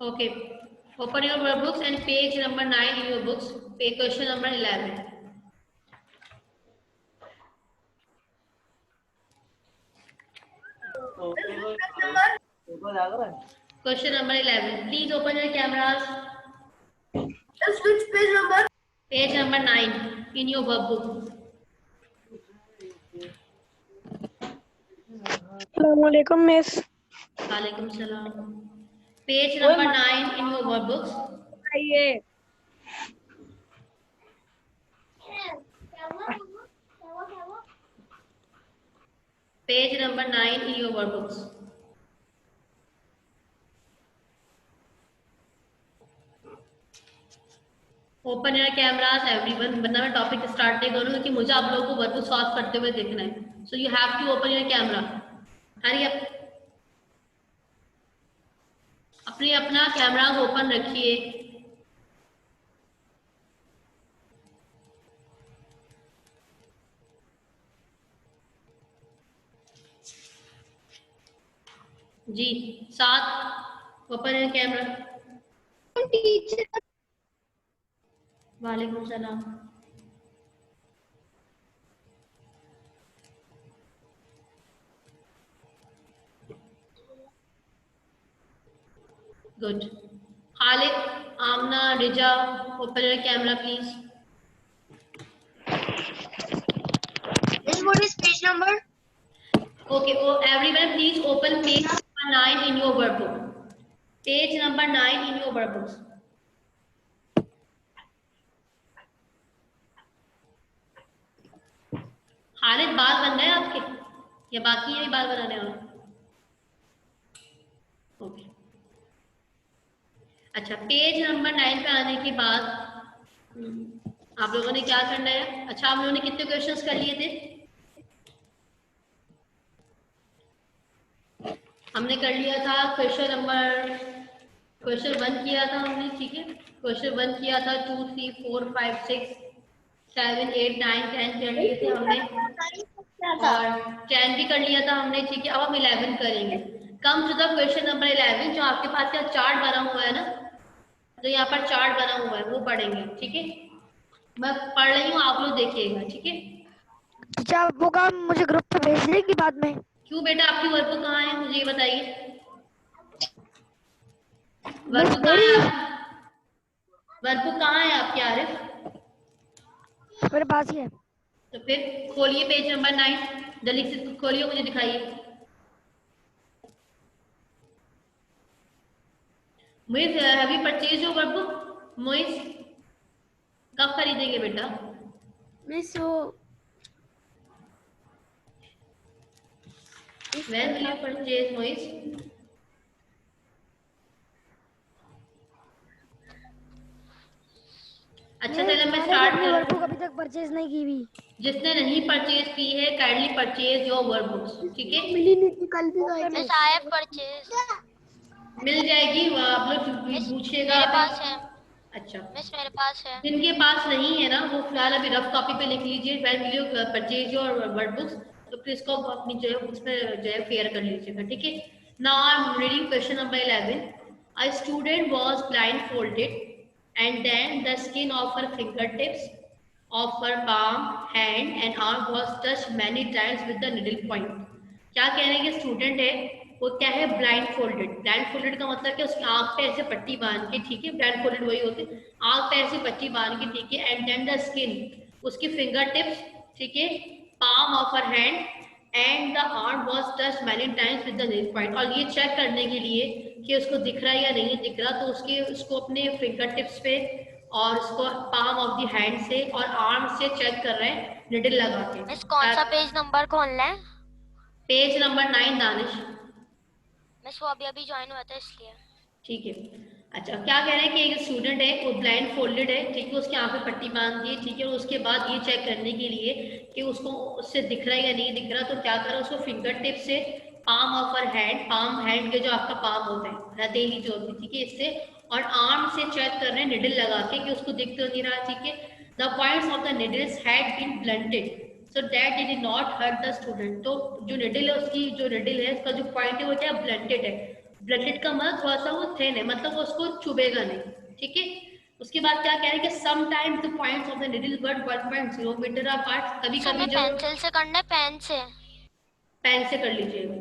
Okay. Open your workbooks and page number 9 in your books. Page question number 11. Question number 11. Please open your cameras. Which page number? Page number 9 in your workbook. Assalamualaikum, miss. Walaikum salam. Page number 9 in your workbooks. Page number 9 in your workbooks. Open your cameras everyone, वरना मैं topic start नहीं करूँ क्योंकि मुझे आप लोगों को workbook solve करते हुए देखना है. So you have to open your camera. Hari अपना कैमरा ओपन रखिए. G 7 open your camera. Teacher. वालेकुम सलाम. Good. Khalid, Amna, Riza, open your camera please. What is page number? Okay, oh, everyone please open page number 9 in your workbook. Page number 9 in your workbooks. Khalid, बाल बन गए आपके या बाकी है बाल बनाने वाला? ओके. अच्छा, पेज नंबर 9 पे आने के बाद आप लोगों ने क्या करना है? अच्छा, आप लोगों ने कितने क्वेश्चंस कर लिए थे? हमने कर लिया था क्वेश्चन 1 किया था हमने, ठीक है. क्वेश्चन 1 किया था, 2 3 4 5 6 7 8 9 10 कर लिए थे हमने, और 10 भी कर लिया था हमने, ठीक है. अब हम 11 करेंगे. Come to the question number 11. जो आपके पास यहाँ चार्ट बना हुआ है ना, जो यहाँ पर चार्ट बना हुआ है वो पढ़ेंगे, ठीक है. मैं पढ़ रही हूँ, आप लोग देखिएगा, ठीक है. अच्छा, वो काम मुझे ग्रुप पे भेज देंगी बाद में. क्यों बेटा, आपकी वर्कबुक कहाँ है मुझे ये बताइए. वर्कबुक कहाँ है? वर्कबुक कहाँ है आपकी आरिफ? मेरे पास ही है. तो फिर खोलिए पेज नंबर 9, जल्दी से खोलिए, मुझे दिखाइए. Moiz, have you purchase your workbook? Moiz, कब खरीदेंगे बेटा? मिस वो When will you purchase, Moiz? अच्छा, चलो मैं स्टार्ट कर. वर्कबुक अभी तक परचेज नहीं की हुई. जिसने नहीं परचेज की है, काइंडली परचेज योर वर्कबुक्स, ठीक है. मिली नहीं थी, कल भी गए थे. Miss I have purchase. मिल जाएगी, वो आप लोग पूछिएगा. मेरे पास है. अच्छा, मिस मेरे पास है. जिनके पास नहीं है ना, वो फिलहाल अभी रफ कॉपी पे लिख लीजिए. When will you purchase your workbooks, तो फिर इसको अपनी जो है उसमें जो है फेयर कर लीजिएगा, ठीक है. Now I am reading question number 11. A student was blindfolded and then the skin of her fingertips, of her palm, hand and arm was touched many times with the needle point. क्या कह रहे हैं कि student है, वो क्या है? Blind folded. Blind folded का मतलब क्या? उसकी आंख पे ऐसे पट्टी बांध के, ठीक है. ब्लाइंड फोल्डेड वही होते, आंख पे ऐसे पट्टी बांध के, ठीक है. एंड देन द स्किन, उसकी फिंगर टिप्स, ठीक है, palm of her hand and the arm was touched many times with the needle point. और ये चेक करने के लिए कि उसको दिख रहा है या नहीं दिख रहा, तो उसको अपने फिंगर टिप्स पे और उसको पाम ऑफ द हैंड से और आर्म से चेक कर रहे हैं निडल लगा के. मिस कौन सा पेज नंबर खोलना है? Page number 9 Danish. मिस वो अभी ज्वाइन हुआ था इसलिए. ठीक है. अच्छा, क्या कह रहे हैं कि एक स्टूडेंट है, वो ब्लाइंड फोल्डेड है, ठीक है. उसके यहाँ पे पट्टी बांध दी, ठीक है. उसके बाद ये चेक करने के लिए कि उसको उससे दिख रहा है या नहीं दिख रहा, तो क्या करा, उसको फिंगर टिप से palm of her hand, palm hand के जो आपका पाम होता है, हथेली जो होती है, ठीक है, इससे और आर्म से चेक कर रहे हैं निडल लगा के कि उसको दिख तो नहीं रहा, ठीक है. The points of the needles had been blunted. So that did not hurt the student. तो जो निडल है उसकी जो निडल है उसका जो पॉइंट है वो क्या ब्लंटेड है। ब्लंटेड का मतलब थोड़ा सा वो थिन है, मतलब वो उसको चुभेगा नहीं। ठीक है, उसके बाद क्या कह रहे हैं कि sometimes the points of the needle were 1.0 metre apart. कभी सर कभी हमें जो पेंसिल से करना है, पेन से। पेन से कर लीजिएगा।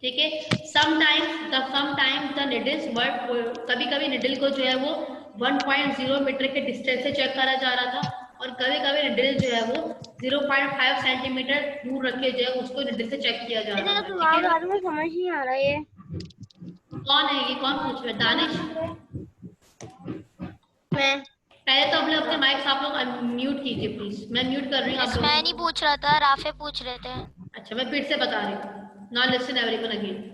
ठीक है, समटाइम्स द निडल्स वर, कभी कभी निडल को जो है वो 1.0 मीटर के डिस्टेंस से चेक करा जा रहा था, और कभी कभी निडल जो है वो 0.5 सेंटीमीटर दूर रखे जो है उसको निडल से चेक किया जा रहा था। ठीक है, बाद में समझ नहीं आ रहा ये। कौन है ये, कौन पूछ रहा है? दानिश। मैं पहले तो अपने माइक्स आप लोग अनम्यूट कीजिए प्लीज। मैं म्यूट कर रही हूँ आप मैं लोग। नहीं पूछ रहा था, राफे पूछ रहे थे। अच्छा, मैं फिर से बता रही हूँ। Now listen everyone again.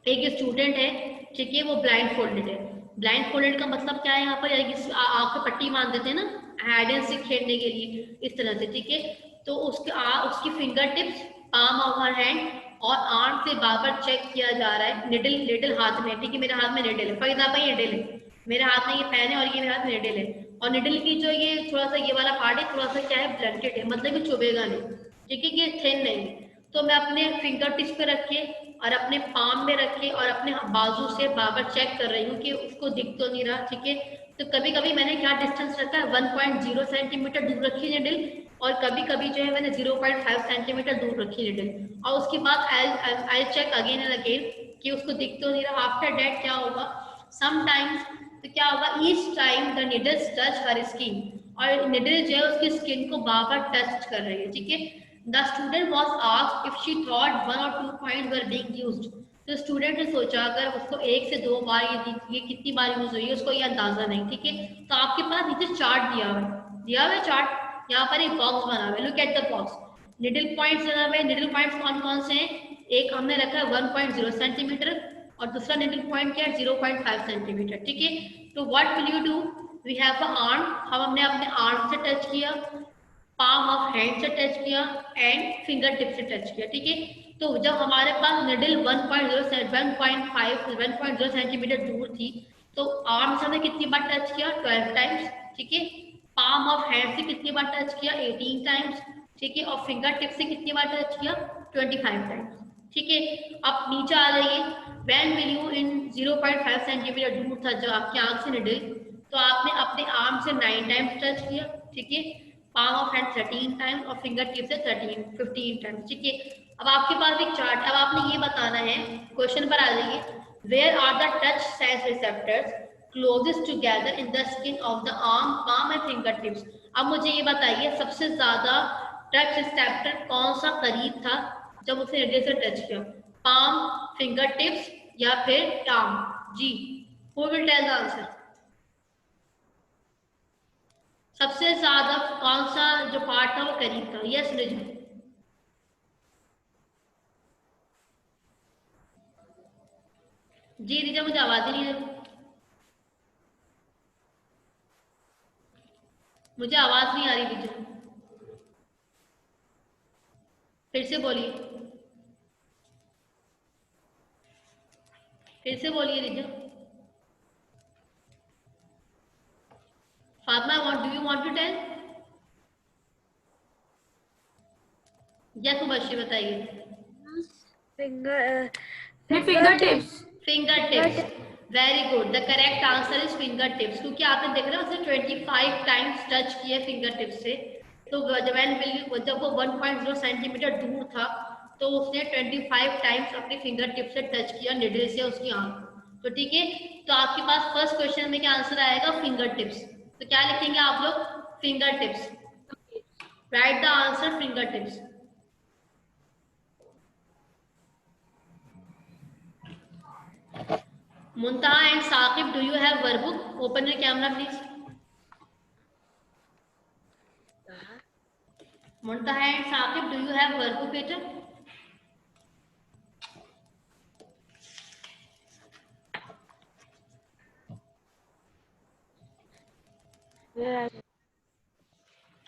एक स्टूडेंट है, ठीक है, वो ब्लाइंड फोल्डेड है। ब्लाइंड फोल्डेड का मतलब क्या है यहाँ पर, आँख पे पट्टी बांध देते हैं ना हाइड एंड सीक खेलने के लिए, इस तरह से। ठीक है, तो उसकी finger tips, palm of her hand और आर्म से बार चेक किया जा रहा है। निडल निडल हाथ में, ठीक है, मेरे हाथ में निडल है, फॉर एग्जाम्पल ये निडल है, मेरे हाथ में ये पेन है और ये मेरे हाथ में निडल है। और निडल की जो ये थोड़ा सा ये वाला पार्ट है थोड़ा सा क्या है ब्लंटेड है, मतलब ये चुभेगा नहीं। ठीक है, ये थिन नहीं है। तो मैं अपने फिंगर टिप्स पे रख के और अपने पाम में रख के और अपने बाजू से बार चेक कर रही हूँ कि उसको दिख तो नहीं रहा। ठीक है, तो कभी कभी मैंने क्या डिस्टेंस रखा है 1.0 सेंटीमीटर दूर रखी निडल, और कभी कभी जो है मैंने 0.5 सेंटीमीटर दूर रखी निडल। और उसके बाद I check again and again कि उसको दिख तो नहीं रहा। आफ्टर डेट क्या होगा, समटाइम्स तो क्या होगा, each time the needles touch her skin, और निडल जो है उसकी स्किन को बार टच कर रही है। ठीक है, the student was asked if she thought 1 or 2 point were being used. तो स्टूडेंट ने सोचा अगर उसको 1 से 2 बार ये कितनी बार यूज हुई है उसको ये अंदाजा नहीं। ठीक है, तो आपके पास नीचे चार्ट दिया हुआ है चार्ट, यहाँ पर एक बॉक्स बना हुआ है। Look at the box, needle points बना हुआ है। निडल पॉइंट्स कौन कौन से हैं, एक हमने रखा है 1.0 सेंटीमीटर और दूसरा निडल पॉइंट क्या है 0.5 सेंटीमीटर। ठीक है, तो what will you do, we have a arm, हमने अपने आर्म से टच किया, पाम ऑफ हैंड से टच किया एंड फिंगर टिप से टच किया। ठीक है, तो जब हमारे पास निडल 1.0 सेंटीमीटर दूर थी तो आर्म से हमने कितनी बार टच किया 12 टाइम्स। ठीक है, पाम ऑफ हैंड से कितनी बार टच किया 18 टाइम्स। ठीक है, और फिंगर टिप से कितनी बार टच किया 25 टाइम्स। ठीक है, अब नीचे आ जाइए, when will you in 0.5 centimetre दूर था जो आपकी आंख से निडल, तो आपने अपने आर्म से 9 टाइम्स टच किया। ठीक है, पाम ऑफ हैंड 13 टाइम्स और फिंगर टिप से 15 टाइम्स। ठीक है, अब आपके पास एक चार्ट, अब आपने ये बताना है, क्वेश्चन पर आ जाइए, where are the touch sense receptors closest together in the skin of the arm, palm and finger tips. अब मुझे ये बताइए सबसे ज्यादा टच रिसेप्टर कौन सा करीब था जब उसे निडल से टच किया, पाम, फिंगर टिप्स या फिर आर्म? जी, who will tell the answer? सबसे ज्यादा कौन सा जो पार्ट था वो करीब था? यस रिजू। जी रिजा, मुझे आवाज ही नहीं आ रही, मुझे आवाज नहीं आ रही रिजा, फिर से बोलिए, फिर से बोलिए Riza. Fatima, do you want to tell? Yes Mubashshir, बताइए। Finger finger tips. Finger tips, very good, the correct answer is finger tips, क्योंकि आपने देख रहे हो उसने 25 टाइम्स टच किए फिंगर टिप्स से। तो जब वो 1.0 सेंटीमीटर दूर था तो उसने 25 टाइम्स अपनी फिंगर टिप से टच किया निडल से उसकी आंख। तो ठीक है, तो आपके पास फर्स्ट क्वेश्चन में क्या आंसर आएगा, फिंगर टिप्स। तो क्या लिखेंगे आप लोग, finger tips, right the answer finger tips. Muntaha and Saqib, do you have workbook? Open your camera, please. Muntaha and Saqib, do you have workbook, beta?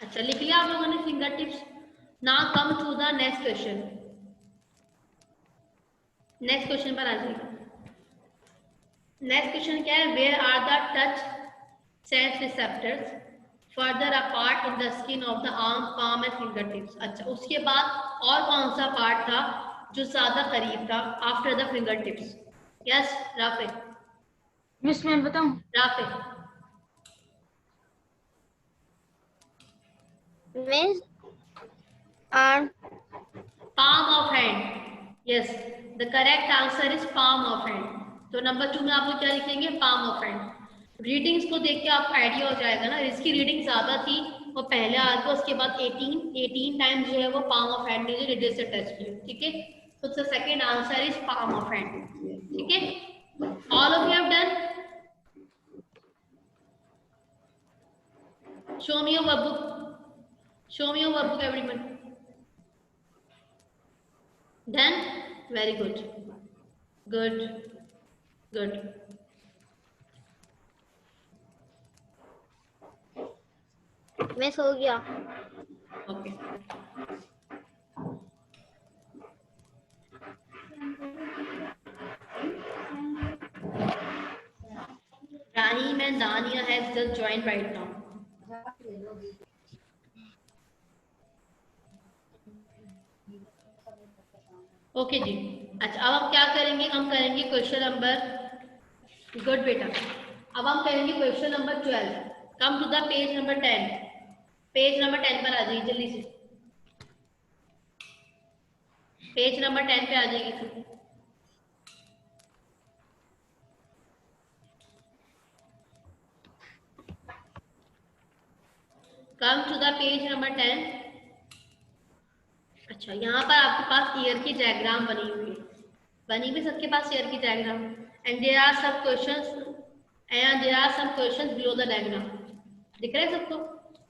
अच्छा, लिख लिया आप लोगों ने finger tips. Now come to the next question. Next question पर आ जाइए। Next question क्या है, where are the touch sense receptors further apart in the skin of the arm palm and finger tips. अच्छा, उसके बाद और कौन सा पार्ट था जो ज्यादा करीब था after the finger tips? Yes Rafe, miss मैं बताऊं? Rafe. Miss arm. palm of hand, yes, the correct answer is palm of hand। तो नंबर 2 में आप लोग क्या लिखेंगे? palm of hand। रीडिंग्स को देख के आपको आइडिया हो जाएगा ना, इसकी रीडिंग ज्यादा थी वो पहले आ गया, उसके बाद 18 टाइम्स जो है वो palm of hand ने जो रीडर से टच किया। ठीक है, तो the second answer is palm of hand। ठीक है, all of you have done. show me your workbook, show me your workbook everyone। Done? Very good. Good. Good. Miss हो गया। Okay. Rahim and Dania has just joined right now. Okay जी। अच्छा, अब हम क्या करेंगे? हम करेंगे क्वेश्चन नंबर, गुड बेटा, अब हम करेंगे question number 12। Come to the page number 10। Page number 10 पर आ जाइए जल्दी से, पेज नंबर 10 पे आ जाइए। Come to the page number 10। अच्छा, यहाँ पर आपके पास ईयर की डायग्राम बनी हुई है, बनी हुई सबके पास ईयर की diagram, and there are some questions, and there are some questions below the diagram. दिख रहा है सबको?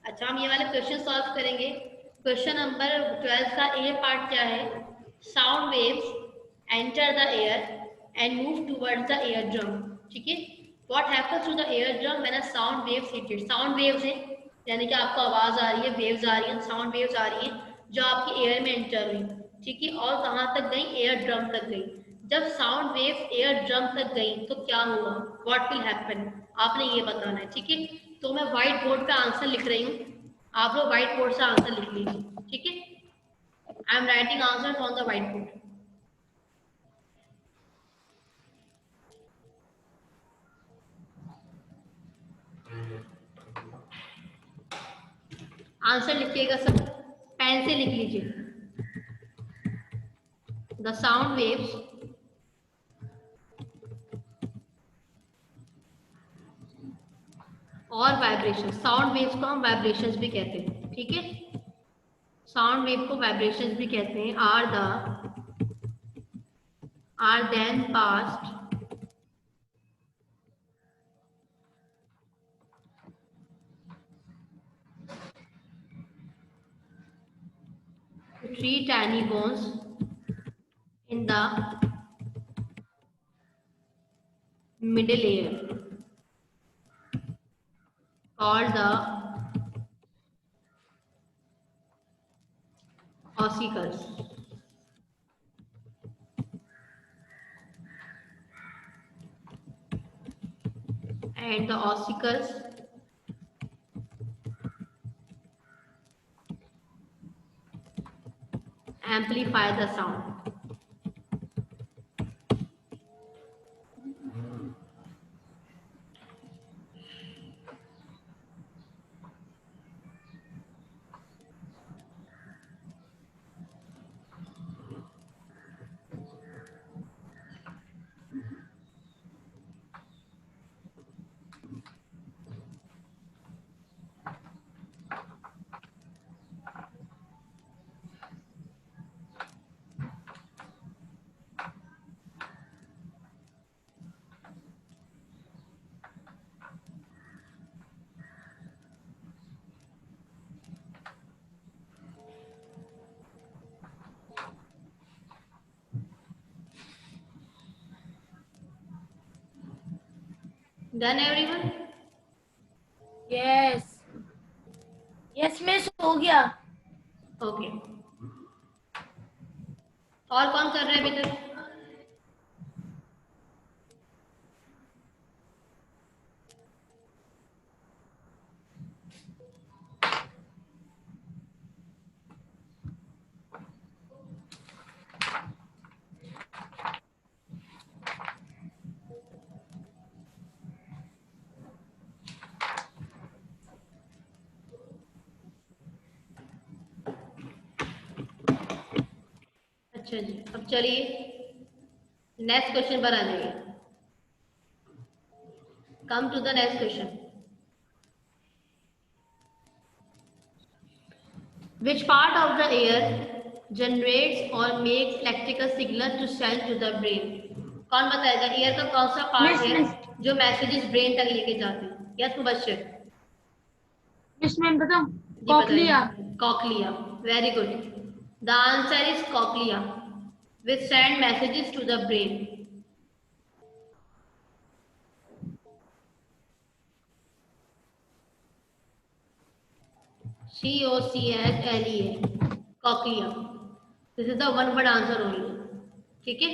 अच्छा, हम ये वाले क्वेश्चन सॉल्व करेंगे। क्वेश्चन नंबर 12 का ए पार्ट क्या है? Sound waves enter the ear and move towards the ear drum. ठीक है, what happens to the ear drum when a sound waves hit it? Sound waves है यानी कि आपको आवाज आ रही है, वेव्स आ रही है, साउंड वेव्स आ रही है जो आपकी एयर में एंटर हुई। ठीक है, और कहाँ तक गई? एयर ड्रम तक गई। जब साउंड वेव्स एयर ड्रम तक गई तो क्या हुआ? What will happen? आपने ये बताना है। ठीक है, तो मैं व्हाइट बोर्ड पे आंसर लिख रही हूँ, आप लोग व्हाइट बोर्ड से आंसर लिख लीजिए। ठीक है, I am writing answer on the white board. Answer लिखिएगा सब, पेन से लिख लीजिए। द साउंड वेव्स और वाइब्रेशन, साउंड वेव्स को हम वाइब्रेशंस भी कहते हैं। ठीक है, साउंड वेव को वाइब्रेशंस भी कहते हैं। Are then passed three tiny bones in the middle ear called the ossicles, and the ossicles amplify the sound। Done everyone? Yes yes miss हो गया। ओके, और कौन कर रहा है अभी तक? अच्छा जी, अब चलिए नेक्स्ट क्वेश्चन पर आ जाइए। Come to the next question. Which part of the air generates or makes electrical signal to send to the brain? कौन बताएगा एयर का कौन सा पार्ट मिस है मिस जो मैसेजेस ब्रेन तक लेके जाते हैं? यस मुबश्शिर मिस मैं बताऊं? जी कॉकलिया। बताइए। Cochlea, very good. The answer is cochlea which send messages to the brain. COCHLEA, cochlea. This is the one word answer only. ठीक है,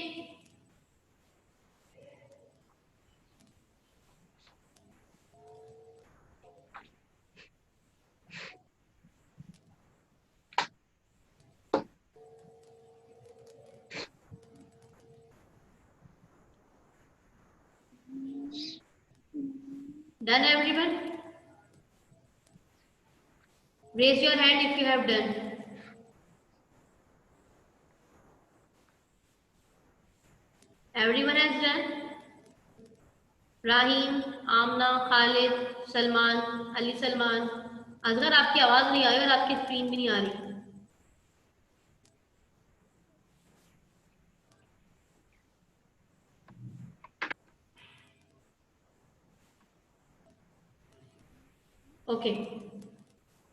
done everyone? Raise your hand if you have done. Everyone has done? Rahim, आमना, खालिद, सलमान, अली सलमान। अजगर आपकी आवाज नहीं आ रही और आपकी screen भी नहीं आ रही। ओके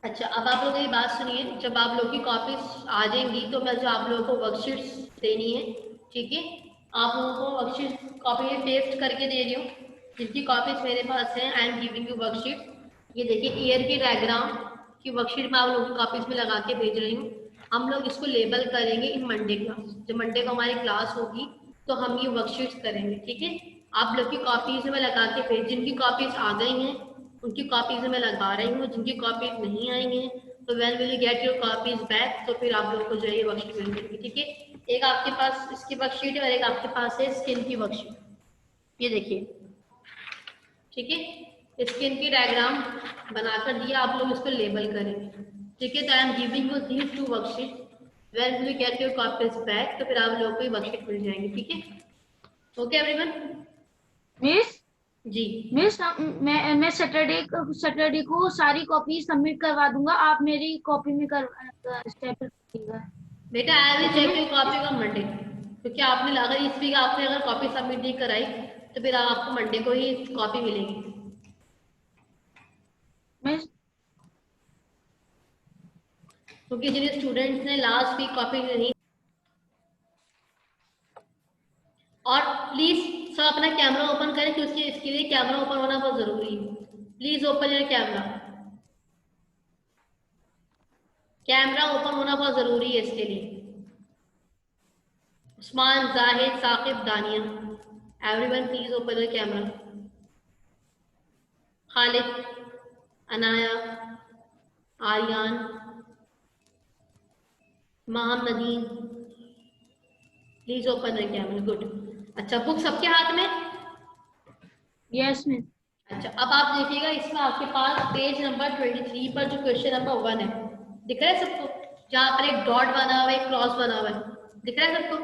अच्छा, अब आप लोग ये बात सुनिए, जब आप लोग की कॉपीज आ जाएंगी तो मैं जो आप लोगों को वर्कशीट्स देनी है, ठीक है, आप लोगों को वर्कशीट कॉपी में पेस्ट करके दे रही हूँ। जिनकी कॉपीज मेरे पास है, I am giving you worksheet. ये देखिए एयर की डायग्राम की वर्कशीट मैं आप लोगों की कॉपीज में लगा के भेज रही हूँ। हम लोग इसको लेबल करेंगे इन मंडे क्लास। जब मंडे को हमारी क्लास होगी तो हम ये वर्कशीट्स करेंगे, ठीक है। आप लोग की कॉपीज में लगा के भेज, जिनकी कॉपीज आ गई हैं उनकी कॉपीज में लगा रही हूँ, जिनकी कॉपीज नहीं आई हैं तो when will you get your copies back, तो फिर आप लोगों को जो है ये वर्कशीट मिल जाएगी, ठीक है। एक आपके पास इसकी वर्कशीट है और एक आपके पास है स्किन की वर्कशीट। ये देखिए, ठीक है, स्किन की डायग्राम बनाकर दिया, आप लोग इसको लेबल करेंगे, ठीक है। तो I am giving you these two worksheet, when will you get your copies back, तो फिर आप लोगों को ये वर्कशीट मिल जाएंगी, ठीक है। Okay everyone? मिस जी मिस मैं सैटरडे को सारी कॉपी सबमिट करवा दूंगा। आप मेरी कॉपी में कर स्टेपल कीजिएगा। बेटा, I will check your copy on Monday, क्योंकि आपने अगर इस वीक आपने अगर कॉपी सबमिट नहीं कराई तो फिर आपको मंडे को ही कॉपी मिलेगी। मिस क्योंकि जिन स्टूडेंट्स ने लास्ट वीक कॉपी नहीं, और प्लीज सब अपना कैमरा ओपन करें क्योंकि इसके लिए कैमरा ओपन होना बहुत जरूरी है। Please open your camera, camera open होना बहुत जरूरी है इसके लिए। उस्मान, जाहिद, साकिब, दानिया, everyone please open your camera. Khalid, Anaya, Aryan, Maham, Nadeem, please open your camera. Good. अच्छा, बुक सबके हाथ में? Yes miss. अच्छा, अब आप देखिएगा इसमें आपके पास पेज नंबर 23 पर जो क्वेश्चन नंबर 1 है, दिख रहा है सबको? जहां पर एक डॉट बना हुआ है, एक क्रॉस बना हुआ है, दिख रहा है सबको?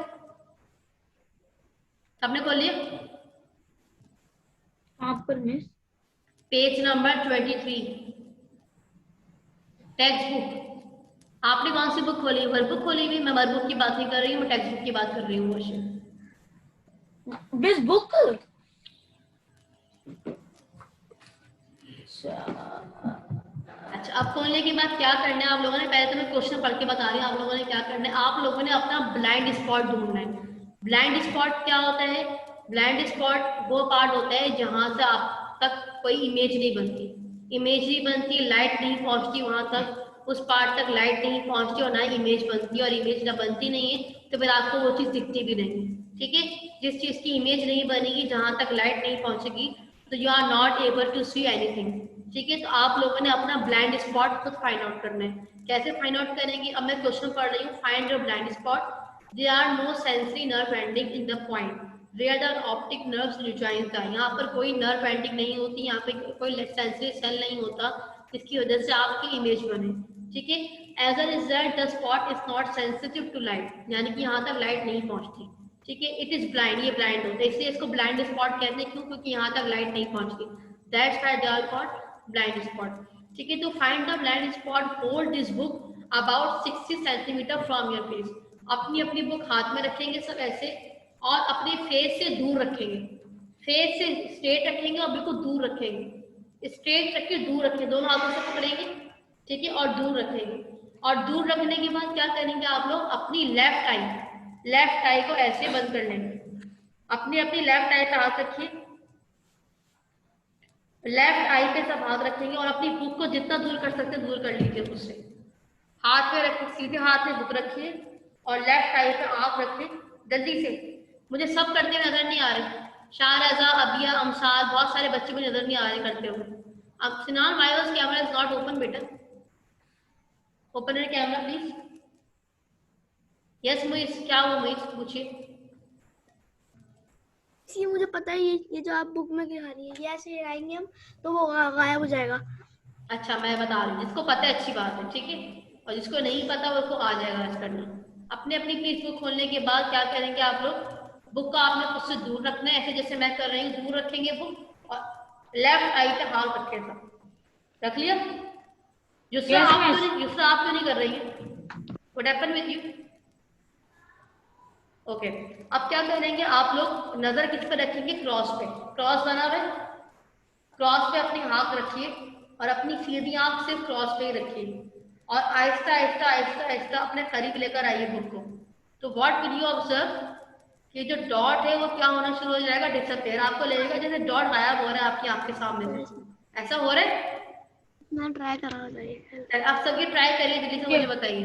सबने खोल लिया? आप पर miss. Page number 23, text book. आपने कौन सी बुक खोली? वर्कबुक खोली हुई? मैं वर्कबुक की बात नहीं कर रही हूँ, मैं टेक्स्ट बुक की बात कर रही हूँ। Question this book. अच्छा, अब खोलने के बाद क्या करना है आप लोगों ने? पहले तो मैं क्वेश्चन पढ़ के बता रही हूँ आप लोगों ने क्या करना है। आप लोगों ने अपना ब्लाइंड स्पॉट ढूंढना है। ब्लाइंड स्पॉट क्या होता है? ब्लाइंड स्पॉट वो पार्ट होता है जहां से आप तक कोई इमेज नहीं बनती, इमेज नहीं बनती, लाइट नहीं पहुंचती वहां तक, उस पार्ट तक लाइट नहीं पहुंचती और ना इमेज बनती, और इमेज ना बनती नहीं है तो फिर आपको वो चीज दिखती भी नहीं, ठीक है। जिस चीज की इमेज नहीं बनेगी, जहां तक लाइट नहीं पहुंचेगी, तो you are not able to see anything, ठीक है। तो आप लोगों ने अपना ब्लाइंड स्पॉट खुद फाइंड आउट करना है। कैसे फाइंड आउट करेंगे? अब मैं क्वेश्चन पढ़ रही हूँ। Find your blind spot, there are no sensory nerve ending in the point where the optic nerves rejoin था। यहाँ पर कोई नर्व एंडिंग नहीं होती, यहाँ पे कोई सेंसरी सेल नहीं होता जिसकी वजह से आपकी इमेज बने, ठीक है। As a result the spot is not sensitive to light, यानी कि यहाँ तक लाइट नहीं पहुँचती, ठीक है। इट इज ब्लाइंड, ये ब्लाइंड होता है, इसलिए इसको ब्लाइंड स्पॉट कहते हैं। क्यों? क्योंकि यहाँ तक लाइट नहीं पहुँचती, that's why they are called blind spot, ठीक है। तो find the blind spot, hold this book about 60 centimetre from your face. अपनी अपनी बुक हाथ में रखेंगे सब ऐसे, और अपने फेस से दूर रखेंगे, फेस से स्ट्रेट रखेंगे और बिल्कुल दूर रखेंगे, स्ट्रेट रख के दूर रखेंगे, दोनों हाथों से पकड़ेंगे, ठीक है, और दूर रखेंगे। और दूर रखने के बाद क्या करेंगे आप लोग, अपनी लेफ्ट आई को ऐसे बंद कर लेंगे, अपनी अपनी लेफ्ट आई पे हाथ रखिए, लेफ्ट आई पे सब हाथ रखेंगे, और अपनी बुक को जितना दूर कर सकते हैं दूर कर लीजिए उससे। हाथ में रखिए, सीधे हाथ में बुक रखिए और लेफ्ट आई पे आँख रखिए। जल्दी से, मुझे सब करते हुए नजर नहीं आ रहे, शाहरजा, अबिया, अमसाल, बहुत सारे बच्चे मुझे नजर नहीं आ रहे करते हुए। अब Sinan, my was camera is not open बेटा, open your camera please. Yes Muiz, क्या हुआ मुइस, पूछिए। ये मुझे पता है, ये जो आप बुक में दिखा रही है, ये ऐसे लगाएंगे हम तो वो गायब हो जाएगा। अच्छा मैं बता रही हूँ, जिसको पता है अच्छी बात है, ठीक है, और जिसको नहीं पता उसको आ जाएगा आज करना। अपने अपनी प्लीज बुक खोलने के बाद क्या करेंगे आप लोग, बुक को आपने खुद से दूर रखना है, ऐसे जैसे मैं कर रही हूँ, दूर रखेंगे बुक और लेफ्ट आई पे हाथ रखे सब, रख लिया। दूसरा आप क्यों नहीं कर रही है, what happened with you? Okay, अब क्या करेंगे आप लोग, नजर किस पे रखेंगे, क्रॉस पे, क्रॉस बना हुआ है, क्रॉस पे अपनी आंख रखिए और अपनी सीधी आंख सिर्फ क्रॉस पे ही रखिए, और आहिस्ता आहिस्ता आहिस्ता आहिस्ता अपने करीब लेकर आइए बुक को। तो व्हाट विल यू ऑब्जर्व, कि जो डॉट है वो क्या होना शुरू हो जाएगा, डिसअपियर। आपको लगेगा जैसे डॉट गायब हो रहा है आपकी आंख के सामने, ऐसा हो रहा है। मैं ट्राई कर रहा हूँ, आप सभी ट्राई करिए, जल्दी से मुझे बताइए।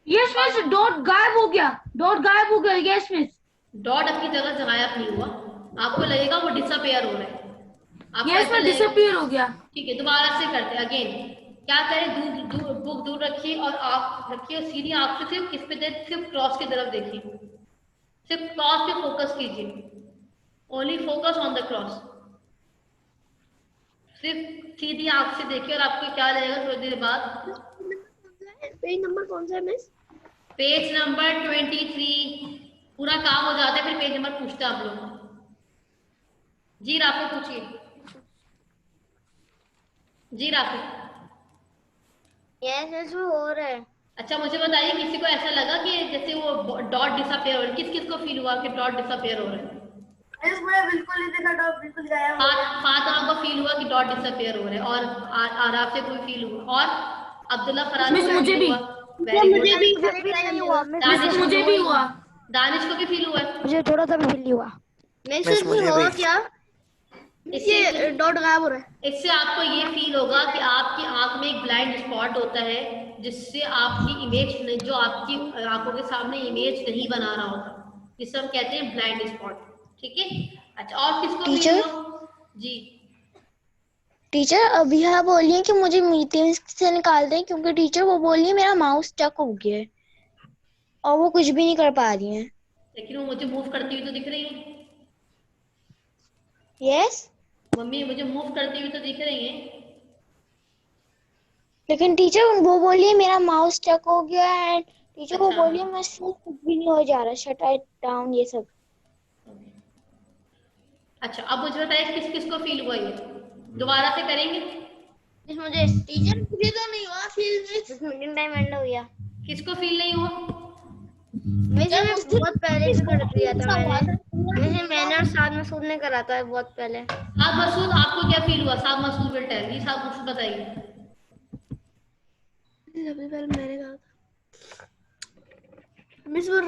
यस मिस, डॉट गायब हो गया, डॉट गायब हो गया। यस मिस, डॉट अपनी जगह से गायब नहीं हुआ, आपको लगेगा वो डिसअपियर हो रहा है, आपको यस ऐसा में लगेगा। डिसअपियर हो गया। ठीक है, दोबारा से करते हैं अगेन। क्या करें, दूर बुक दूर रखिए और आँख रखिए, और सीधी आँख से सिर्फ किस पे दे, सिर्फ क्रॉस की तरफ देखिए, सिर्फ क्रॉस पे फोकस कीजिए, only focus on the cross, सिर्फ सीधी आँख से देखिए, और आपको क्या लगेगा थोड़ी देर बाद, पेज नंबर कौन सा है मिस? Page number 23। पूरा काम हो जाता है फिर पेज नंबर पूछते हैं आप लोग। जी राफी पूछिए, जी राफी। यस यस वो हो रहा है। अच्छा मुझे बताइए, किसी को ऐसा लगा कि जैसे वो डॉट डिसअपियर हो रहा है, किस किस को फील हुआ कि डॉट डिसअपियर हो रहा है? मैं बिल्कुल नहीं देखा, डॉट बिल्कुल गायब हो गया। फातिमा को फील हुआ कि डॉट डिसअपियर हो रहे हैं, और आराफ से कोई फील हुआ, और अब्दुल्ला फराज मिस, को मुझे भी। मुझे भी नहीं हुआ मिस, मुझे भी हुआ। दानिश को भी फील हुआ है। मुझे थोड़ा सा भी फील नहीं हुआ। मुझे हुआ क्या? ये डॉट गायब हो रहा है। इससे आपको ये फील होगा कि आपकी आंख में एक ब्लाइंड स्पॉट होता है, जिससे आपकी इमेज, जो आपकी आंखों के सामने इमेज नहीं बना रहा होता, जिसे हम कहते हैं ब्लाइंड स्पॉट, ठीक है। अच्छा, और किसको फील हुआ? जी टीचर अभी हाँ बोलिए कि मुझे मीटिंग से निकाल दें, क्योंकि टीचर वो बोलिए मेरा माउस स्टक हो गया है और वो कुछ भी नहीं कर पा रही है। लेकिन वो मुझे मूव करती हुई तो दिख रही है। यस मम्मी मुझे मूव करती हुई तो दिख रही है। लेकिन टीचर वो बोलिए मेरा माउस स्टक हो गया है, टीचर वो अच्छा। बोलिए मैं से कुछ भी नहीं हो जा रहा, शट इट डाउन, ये सब। अच्छा अब मुझे बताइए किस किस को फील हुआ, ये दोबारा से करेंगे। मुझे टीचर मुझे तो नहीं हुआ, फिर मीटिंग टाइम एंड हो गया। किसको फील नहीं हुआ? वैसे मैं बहुत पहले से कर दिया था मैंने और साथ मसूद ने करा था बहुत पहले। साद मसूद, आपको क्या फील हुआ? साद मसूद विल टेल मी, साद मसूद बताइए। सबसे पहले मैंने कहा था मिस वो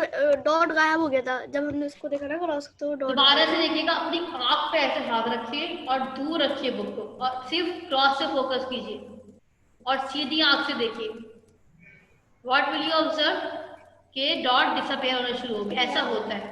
डॉट गायब हो गया था जब हमने उसको देखा ना क्रॉस, तो डॉट। दोबारा से देखिएगा, अपनी आंख पे ऐसे हाथ रखिए और दूर रखिए बुक को, और सिर्फ क्रॉस से फोकस कीजिए और सीधी आंख से देखिए। व्हाट विल यू ऑब्जर्व कि डॉट डिसअपियर होना शुरू हो गया, ऐसा होता है,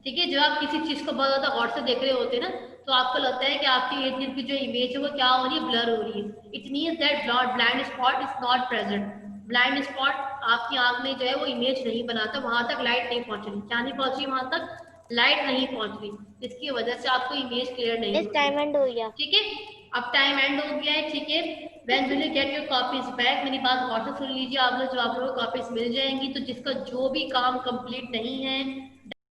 ठीक है। जब आप किसी चीज को बहुत ज्यादा गौर से देख रहे होते हैं ना, तो आपको लगता है कि आपकी इर्द गिर्द की जो इमेज है वो क्या हो रही है, ब्लर हो रही है। It means that blind spot is not present. Blind spot आपकी आंख में जो है वो इमेज नहीं बनाता, वहां तक लाइट नहीं पहुंच रही। क्या नहीं पहुंच रही? वहां तक लाइट नहीं पहुंच रही, जिसकी वजह से आपको इमेज क्लियर नहीं इस टाइम एंड हो गया। ठीक है। अब टाइम एंड हो गया है, ठीक है। When will you get your copies back, मेरी बात गौर से सुन लीजिए आप लोग, जो आप लोगों को कॉपीज मिल जाएंगी, तो जिसका जो भी काम कंप्लीट नहीं है